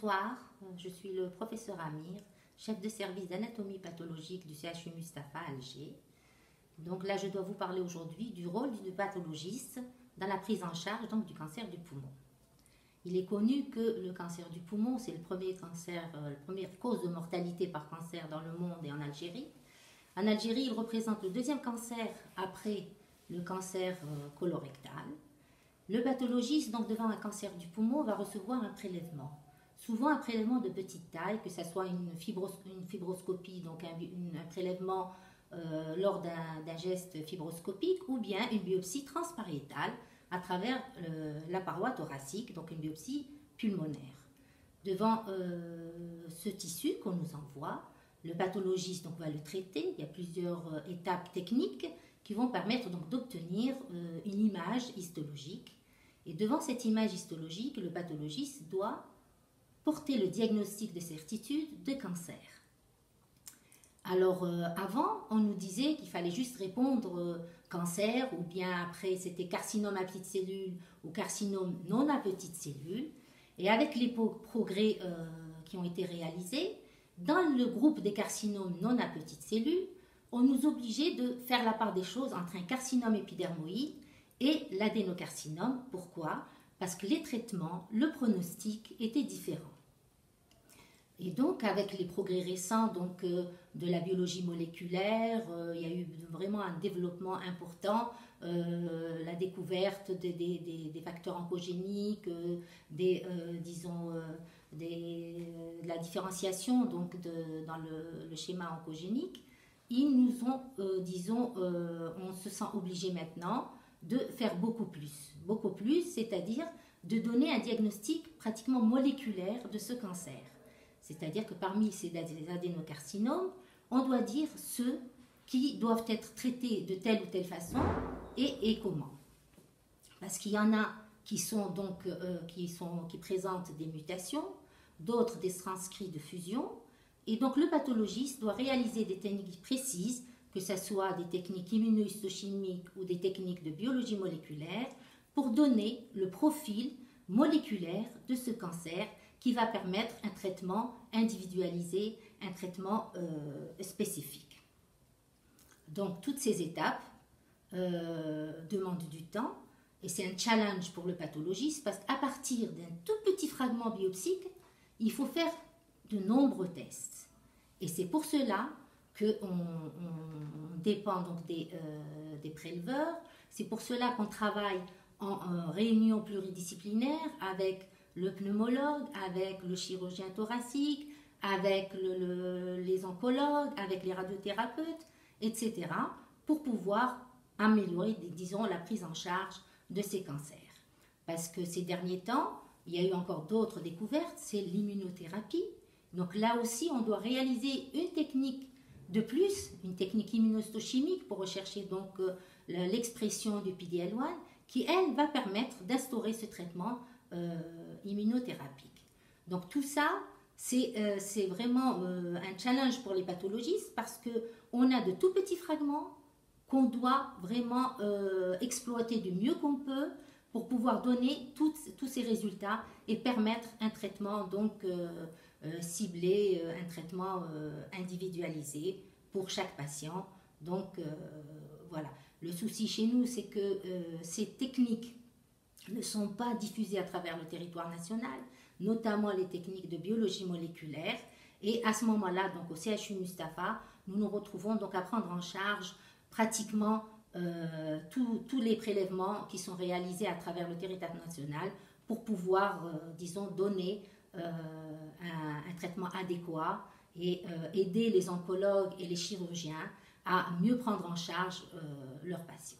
bonsoir, je suis le professeur Amir, chef de service d'anatomie pathologique du CHU Mustapha à Alger. Donc là, je dois vous parler aujourd'hui du rôle du pathologiste dans la prise en charge donc, du cancer du poumon. Il est connu que le cancer du poumon, c'est le premier cancer, la première cause de mortalité par cancer dans le monde et en Algérie. En Algérie, il représente le deuxième cancer après le cancer colorectal. Le pathologiste, donc devant un cancer du poumon, va recevoir un prélèvement. Souvent un prélèvement de petite taille, que ce soit une fibroscopie, donc un prélèvement lors d'un geste fibroscopique, ou bien une biopsie transpariétale à travers la paroi thoracique, donc une biopsie pulmonaire. Devant ce tissu qu'on nous envoie, le pathologiste donc, va le traiter. Il y a plusieurs étapes techniques qui vont permettre donc d'obtenir une image histologique. Et devant cette image histologique, le pathologiste doit porter le diagnostic de certitude de cancer. Alors avant, on nous disait qu'il fallait juste répondre cancer, ou bien après c'était carcinome à petites cellules ou carcinome non à petites cellules. Et avec les progrès qui ont été réalisés, dans le groupe des carcinomes non à petites cellules, on nous obligeait de faire la part des choses entre un carcinome épidermoïde et l'adénocarcinome. Pourquoi? Parce que les traitements, le pronostic était différent. Et donc, avec les progrès récents donc, de la biologie moléculaire, il y a eu vraiment un développement important, la découverte des facteurs oncogéniques, de la différenciation donc, dans le schéma oncogénique. Ils nous ont, on se sent obligé maintenant de faire beaucoup plus, c'est-à-dire de donner un diagnostic pratiquement moléculaire de ce cancer. C'est-à-dire que parmi ces adénocarcinomes, on doit dire ceux qui doivent être traités de telle ou telle façon et comment. Parce qu'il y en a qui présentent des mutations, d'autres des transcrits de fusion. Et donc le pathologiste doit réaliser des techniques précises, que ce soit des techniques immunohistochimiques ou des techniques de biologie moléculaire, pour donner le profil moléculaire de ce cancer qui va permettre un traitement individualisé, un traitement spécifique. Donc toutes ces étapes demandent du temps et c'est un challenge pour le pathologiste parce qu'à partir d'un tout petit fragment biopsique, il faut faire de nombreux tests. Et c'est pour cela qu'on dépend donc des préleveurs, c'est pour cela qu'on travaille en réunion pluridisciplinaire avec le pneumologue, avec le chirurgien thoracique, avec les oncologues, avec les radiothérapeutes, etc., pour pouvoir améliorer, disons, la prise en charge de ces cancers. Parce que ces derniers temps, il y a eu encore d'autres découvertes, c'est l'immunothérapie. Donc là aussi, on doit réaliser une technique de plus, une technique immunohistochimique pour rechercher donc l'expression du PD-L1 qui, elle, va permettre d'instaurer ce traitement immunothérapique. Donc tout ça, c'est vraiment un challenge pour les pathologistes parce qu'on a de tout petits fragments qu'on doit vraiment exploiter du mieux qu'on peut pour pouvoir donner tous ces résultats et permettre un traitement donc ciblé, un traitement individualisé pour chaque patient. Donc voilà, le souci chez nous, c'est que ces techniques ne sont pas diffusées à travers le territoire national, notamment les techniques de biologie moléculaire. Et à ce moment-là, donc au CHU Mustapha, nous nous retrouvons donc à prendre en charge pratiquement tous les prélèvements qui sont réalisés à travers le territoire national pour pouvoir, disons, donner un traitement adéquat et aider les oncologues et les chirurgiens à mieux prendre en charge leurs patients.